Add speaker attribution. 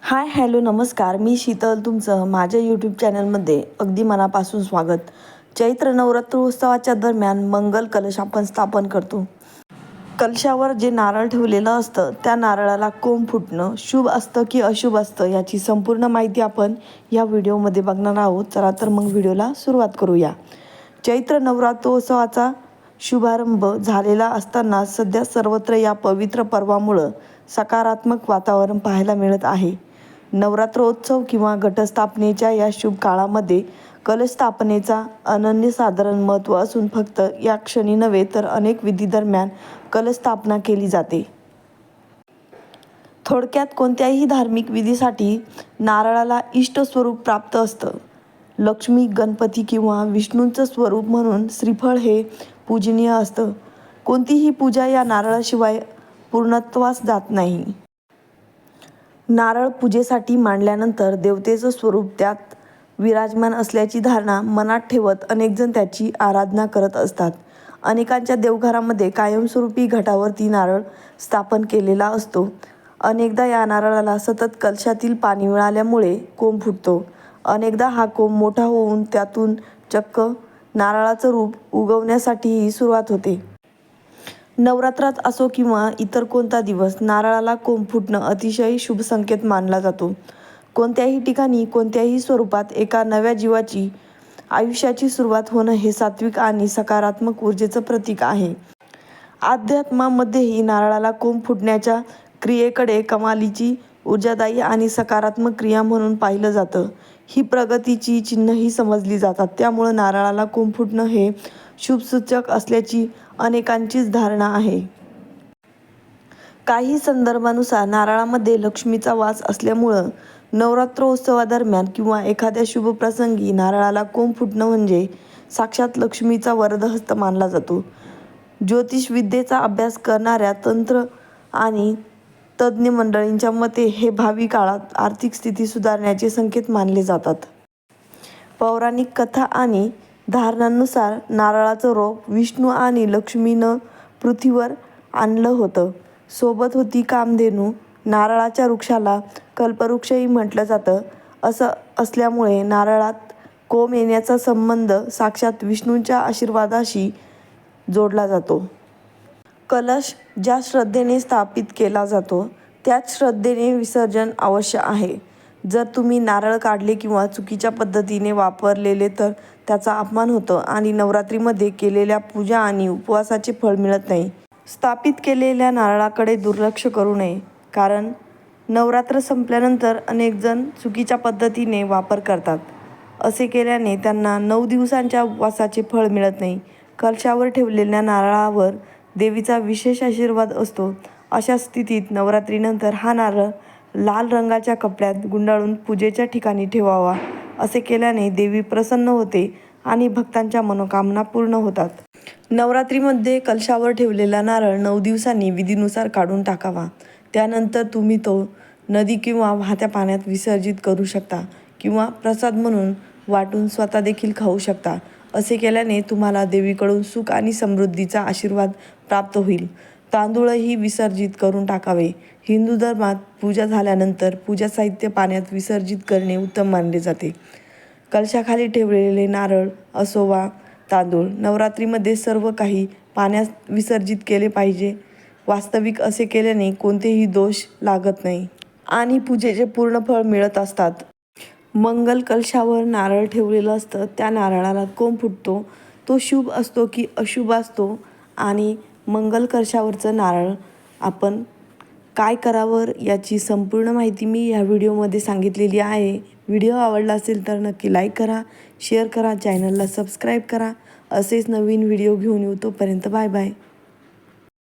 Speaker 1: Hi hello नमस्कार, मी शीतल तुमचं माझ्या यूट्यूब चॅनलमध्ये अगदी मनापासून स्वागत. चैत्र नवरात्र उत्सवाच्या दरम्यान मंगल कलश आपण स्थापन करतो. कलशावर जे नारळ ठेवलेलं असतं त्या नारळाला कोंब फुटणं शुभ असतं की अशुभ असतं याची संपूर्ण माहिती आपण या व्हिडिओमध्ये बघणार आहोत. चला तर मग व्हिडिओला सुरुवात करूया. चैत्र नवरात्रोत्सवाचा शुभारंभ झालेला असताना सध्या सर्वत्र या पवित्र पर्वामुळं सकारात्मक वातावरण पाहायला मिळत आहे. नवरात्रोत्सव किंवा घटस्थापनेच्या या शुभ काळामध्ये कलश स्थापनेचा अनन्यसाधारण महत्त्व असून फक्त या क्षणी नव्हे तर अनेक विधी दरम्यान कलश स्थापना केली जाते. थोडक्यात कोणत्याही धार्मिक विधीसाठी नारळाला इष्ट स्वरूप प्राप्त असतं. लक्ष्मी, गणपती किंवा विष्णूंचं स्वरूप म्हणून श्रीफळ हे पूजनीय असतं. कोणतीही पूजा या नारळाशिवाय पूर्णत्वास जात नाही. नारळ पूजेसाठी मांडल्यानंतर देवतेचं स्वरूप त्यात विराजमान असल्याची धारणा मनात ठेवत अनेकजण त्याची आराधना करत असतात. अनेकांच्या देवघरामध्ये कायमस्वरूपी घटावरती नारळ स्थापन केलेला असतो. अनेकदा या नारळाला सतत कलशातील पाणी मिळाल्यामुळे कोंब फुटतो. अनेकदा हा कोंब मोठा होऊन त्यातून चक्क नारळाचं रूप उगवण्यासाठीही सुरुवात होते. नवरात्रात असो किंवा इतर कोणता दिवस नारळाला कोंब फुटणं अतिशय शुभ संकेत मानला जातो. कोणत्याही ठिकाणी कोणत्याही स्वरूपात एका नव्या जीवाची आयुष्याची सुरुवात होणं हे सात्विक आणि सकारात्मक ऊर्जेचं प्रतीक आहे. अध्यात्मामध्येही नारळाला कोंब फुटण्याच्या क्रियेकडे कमालीची ऊर्जादायी आणि सकारात्मक क्रिया म्हणून पाहिलं जातं. ही प्रगतीची चिन्हही समजली जातात. त्यामुळं नारळाला कोंब फुटणं हे शुभसूचक असल्याची अनेकांचीच धारणा आहे. काही संदर्भानुसार नारळामध्ये लक्ष्मीचा वास असल्यामुळं नवरात्रोत्सवादरम्यान किंवा एखाद्या शुभ प्रसंगी नारळाला कोंब फुटणं म्हणजे साक्षात लक्ष्मीचा वरदहस्त मानला जातो. ज्योतिषविद्येचा अभ्यास करणाऱ्या तंत्र आणि तज्ज्ञ मंडळींच्या मते हे भावी काळात आर्थिक स्थिती सुधारण्याचे संकेत मानले जातात. पौराणिक कथा आणि धारणांनुसार नारळाचं रोप विष्णू आणि लक्ष्मीनं पृथ्वीवर आणलं होतं. सोबत होती कामधेनू. नारळाच्या वृक्षाला कल्पवृक्षही म्हटलं जातं. असं असल्यामुळे नारळात कोंब येण्याचा संबंध साक्षात विष्णूंच्या आशीर्वादाशी जोडला जातो. कलश ज्या श्रद्धेने स्थापित केला जातो त्याच श्रद्धेने विसर्जन आवश्यक आहे. जर तुम्ही नारळ काढले किंवा चुकीच्या पद्धतीने वापरलेले तर त्याचा अपमान होतो आणि नवरात्रीमध्ये केलेल्या पूजा आणि उपवासाचे फळ मिळत नाही. स्थापित केलेल्या नारळाकडे दुर्लक्ष करू नये, कारण नवरात्र संपल्यानंतर अनेकजण चुकीच्या पद्धतीने वापर करतात. असे केल्याने त्यांना 9 दिवसांच्या उपवासाचे फळ मिळत नाही. कलशावर ठेवलेल्या नारळावर देवीचा विशेष आशीर्वाद असतो. अशा स्थितीत नवरात्रीनंतर हा नारळ लाल रंगाच्या कपड्यात गुंडाळून पूजेच्या ठिकाणी ठेवावा. असे केल्याने देवी प्रसन्न होते आणि भक्तांच्या मनोकामना पूर्ण होतात. नवरात्रीमध्ये कलशावर ठेवलेला नारळ 9 दिवसांनी विधीनुसार काढून टाकावा. त्यानंतर तुम्ही तो नदी किंवा वाहत्या पाण्यात विसर्जित करू शकता किंवा प्रसाद म्हणून वाटून स्वतः देखील खाऊ शकता. असे केल्याने तुम्हाला देवीकडून सुख आणि समृद्धीचा आशीर्वाद प्राप्त होईल. तांदूळही विसर्जित करून टाकावे. हिंदू धर्मात पूजा झाल्यानंतर पूजा साहित्य पाण्यात विसर्जित करणे उत्तम मानले जाते. कलशाखाली ठेवलेले नारळ असो वा तांदूळ, नवरात्रीमध्ये सर्व काही पाण्यात विसर्जित केले पाहिजे. वास्तविक असे केल्याने कोणतेही दोष लागत नाही आणि पूजेचे पूर्ण फळ मिळत असतात. मंगल कलशावर नारळ ठेवलेलं असतं त्या नारळाला कोंब फुटतो. तो शुभ असतो की अशुभ असतो आणि मंगल कलशावरचं नारळ आपण काय करावं याची संपूर्ण माहिती मी या व्हिडिओमध्ये सांगितलेली आहे. व्हिडिओ आवडला असेल तर नक्की लाईक करा, शेअर करा, चॅनलला सबस्क्राईब करा. असेच नवीन व्हिडिओ घेऊन येऊ. तोपर्यंत बाय बाय.